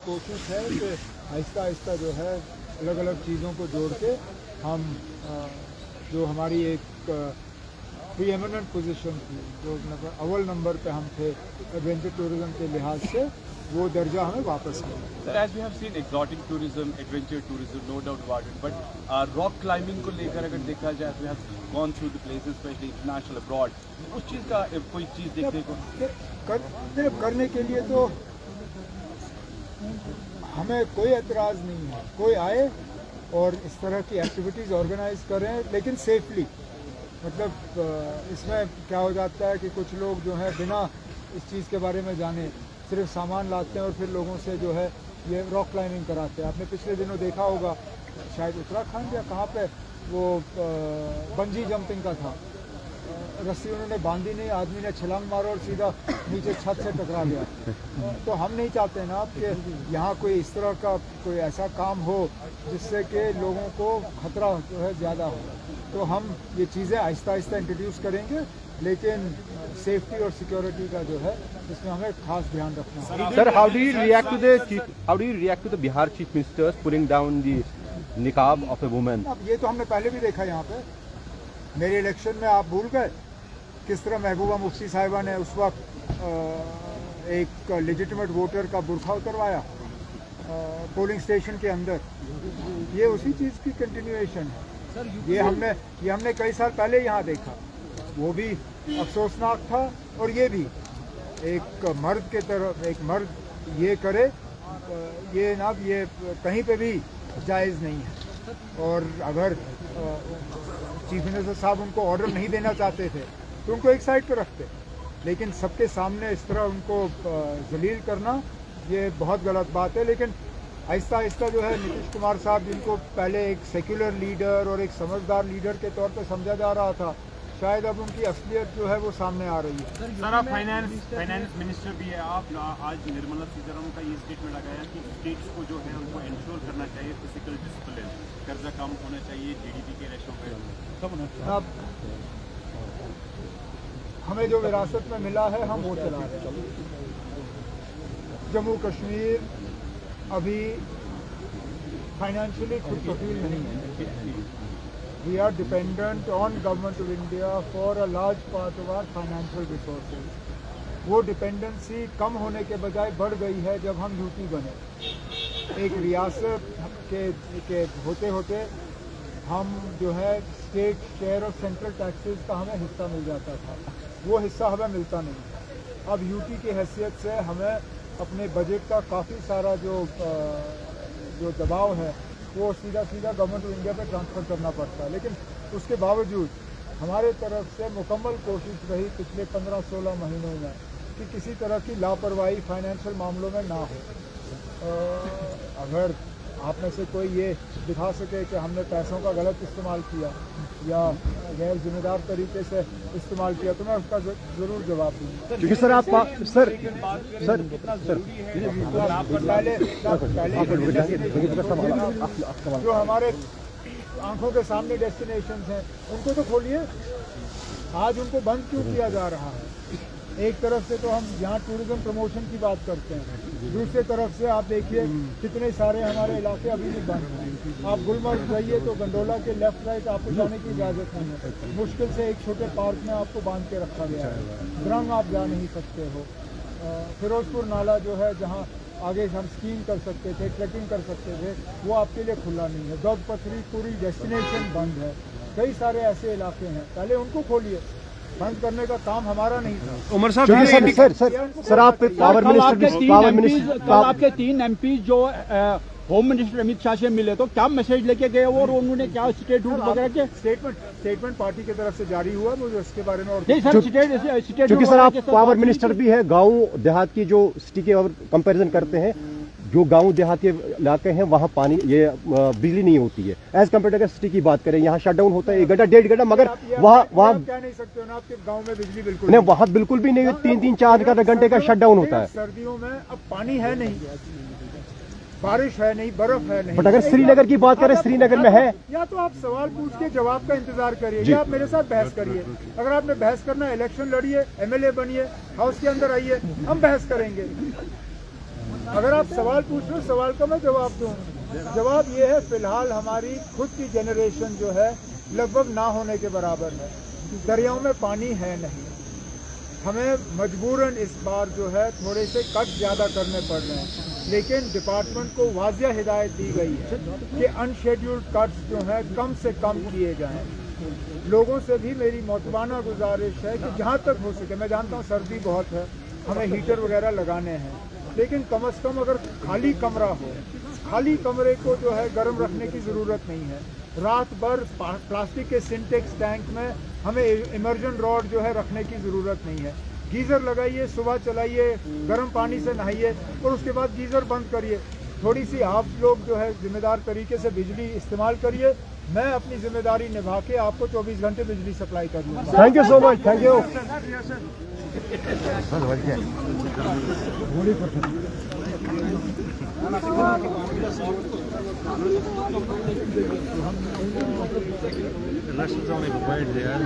कोशिश है कि आहिस्ता आहिस्ता जो है अलग अलग चीज़ों को जोड़ के हम जो हमारी एक प्री एमिनेंट पोजीशन थी, जो अव्वल नंबर पे हम थे एडवेंचर टूरिज्म के लिहाज से, वो दर्जा हमें वापस मिला। Sir, as we have seen exotic tourism, adventure tourism, no doubt about it, but rock climbing को लेकर अगर देखा जाए, we have gone through the places, especially international abroad, उस चीज़ का कोई चीज़ देखने को करने के लिए तो हमें कोई एतराज़ नहीं है, कोई आए और इस तरह की एक्टिविटीज़ ऑर्गेनाइज करें, लेकिन सेफली। मतलब इसमें क्या हो जाता है कि कुछ लोग जो है बिना इस चीज़ के बारे में जाने सिर्फ सामान लाते हैं और फिर लोगों से जो है ये रॉक क्लाइंबिंग कराते हैं। आपने पिछले दिनों देखा होगा, शायद उत्तराखंड या कहाँ पे वो बंजी जंपिंग का था, रस्सी उन्होंने बांधी नहीं, आदमी ने छलांग मारा और सीधा नीचे छत से टकरा गया। तो हम नहीं चाहते ना कि यहाँ कोई इस तरह का कोई ऐसा काम हो जिससे कि लोगों को खतरा जो है ज़्यादा हो। तो हम ये चीज़ें आहिस्ता आहिस्ता इंट्रोड्यूस करेंगे, लेकिन सेफ्टी और सिक्योरिटी का जो है इसमें हमें खास ध्यान रखना है। Sir, how do you react to the Bihar Chief Minister's pulling down the niqab of a woman? अब ये तो हमने पहले भी देखा यहाँ पे। मेरे इलेक्शन में आप भूल गए किस तरह महबूबा मुफ्ती साहिबा ने उस वक्त एक लेजिटिमेट वोटर का बुरखा उतरवाया पोलिंग स्टेशन के अंदर। ये उसी चीज़ की कंटिन्यूएशन है। ये हमने कई साल पहले यहाँ देखा, वो भी अफसोसनाक था। और ये भी एक मर्द के तरफ एक मर्द ये करे, ये ना ये कहीं पे भी जायज़ नहीं है। और अगर चीफ मिनिस्टर साहब उनको ऑर्डर नहीं देना चाहते थे तो उनको एक साइड पे रखते, लेकिन सबके सामने इस तरह उनको जलील करना ये बहुत गलत बात है। लेकिन आहिस्ता आहिस्ता जो है नीतीश कुमार साहब, जिनको पहले एक सेक्युलर लीडर और एक समझदार लीडर के तौर पे समझा जा रहा था, शायद अब उनकी असलियत जो है वो सामने आ रही है। सर, आप फाइनेंस मिनिस्टर भी है, आप आज निर्मला सीतारमण का ये स्टेटमेंट लगाया कि स्टेट्स को जो है उनको इंश्योर करना चाहिए फिजिकल डिसिप्लिन, कर्जा कम होना चाहिए जीडीपी के रेशो पे सब होना चाहिए। अब हमें जो विरासत में मिला है हम वो चला रहे हैं। जम्मू कश्मीर अभी फाइनेंशियली खुद कफील नहीं है। We are dependent on Government of India for a large part of our financial resources. वो डिपेंडेंसी कम होने के बजाय बढ़ गई है जब हम यूटी बने। एक रियासत के होते होते हम जो है स्टेट शेयर और सेंट्रल टैक्सेस का हमें हिस्सा मिल जाता था, वो हिस्सा हमें मिलता नहीं। अब यूटी की हैसियत से हमें अपने बजट का काफ़ी सारा जो दबाव है वो सीधा गवर्नमेंट ऑफ इंडिया पे ट्रांसफ़र करना पड़ता है। लेकिन उसके बावजूद हमारे तरफ से मुकम्मल कोशिश रही पिछले 15-16 महीनों में कि किसी तरह की लापरवाही फाइनेंशियल मामलों में ना हो। अगर आप में से कोई ये दिखा सके कि हमने पैसों का गलत इस्तेमाल किया या गैर जिम्मेदार तरीके से इस्तेमाल किया तो मैं उसका ज़रूर जवाब दूँगा। क्योंकि सर आप सर जो हमारे आंखों के सामने डेस्टिनेशंस हैं उनको तो खोलिए। आज उनको बंद क्यों किया जा रहा है? एक तरफ से तो हम यहाँ टूरिज्म प्रमोशन की बात करते हैं, दूसरी तरफ से आप देखिए कितने सारे हमारे इलाके अभी भी बंद हैं। आप गुलमर्ग जाइए तो गंडोला के लेफ्ट राइट आपको जाने की इजाज़त नहीं है। मुश्किल से एक छोटे पार्क में आपको बांध के रखा गया है। द्रंग आप जा नहीं सकते हो। फिरोजपुर नाला जो है जहाँ आगे हम स्कीइंग कर सकते थे, ट्रैकिंग कर सकते थे, वो आपके लिए खुला नहीं है। दौद पथरी पूरी डेस्टिनेशन बंद है। कई सारे ऐसे इलाके हैं, पहले उनको खोलिए। बंद करने का काम हमारा नहीं था। उमर साहब सर आप पावर मिनिस्टर आपके 3 MP जो होम मिनिस्टर अमित शाह से मिले तो क्या मैसेज लेके गए और उन्होंने क्या स्टेटमेंट वगैरह के स्टेटमेंट पार्टी की तरफ से जारी हुआ, मुझे उसके बारे में और नहीं सर स्टेट क्योंकि सर आप पावर मिनिस्टर भी है, गाँव देहात की जो सिटी के और कंपेरिजन करते हैं, जो गांव देहात के इलाके हैं वहाँ पानी ये बिजली नहीं होती है एज कम्पेयर अगर सिटी की बात करें। यहाँ शटडाउन होता है 1 घंटा 1.5 घंटा, मगर वहाँ कह नहीं सकते हो ना आपके गांव में बिजली बिल्कुल नहीं, वहाँ बिल्कुल भी नहीं, 3-4 घंटे का शटडाउन होता है। सर्दियों में अब पानी है नहीं, बारिश है नहीं, बर्फ है नहीं। बट अगर श्रीनगर की बात करें, श्रीनगर में है। या तो आप सवाल पूछ के जवाब का इंतजार करिए या आप मेरे साथ बहस करिए। अगर आपने बहस करना है, इलेक्शन लड़िए, MLA बनिए, हाउस के अंदर आइए, हम बहस करेंगे। अगर आप सवाल पूछ रहे हो, सवाल का मैं जवाब दूँ। जवाब ये है, फिलहाल हमारी खुद की जनरेशन जो है लगभग ना होने के बराबर है। दरियाओं में पानी है नहीं। हमें मजबूरन इस बार जो है थोड़े से कट ज़्यादा करने पड़ रहे हैं, लेकिन डिपार्टमेंट को वाज़िया हिदायत दी गई है कि अनशेड्यूल्ड कट्स जो हैं कम से कम किए जाएं। लोगों से भी मेरी मोतबाना गुजारिश है कि जहाँ तक हो सके, मैं जानता हूँ सर्दी बहुत है, हमें हीटर वगैरह लगाने हैं, लेकिन कम से कम अगर खाली कमरा हो, खाली कमरे को जो है गर्म रखने की ज़रूरत नहीं है। रात भर प्लास्टिक के सिंटेक्स टैंक में हमें इमर्जन रॉड जो है रखने की ज़रूरत नहीं है। गीज़र लगाइए, सुबह चलाइए, गर्म पानी से नहाइए और उसके बाद गीज़र बंद करिए। थोड़ी सी आप लोग जो है जिम्मेदार तरीके से बिजली इस्तेमाल करिए। मैं अपनी जिम्मेदारी निभा के आपको 24 घंटे बिजली सप्लाई कर दूँगा। Thank you so much, thank you. Russians only wait there.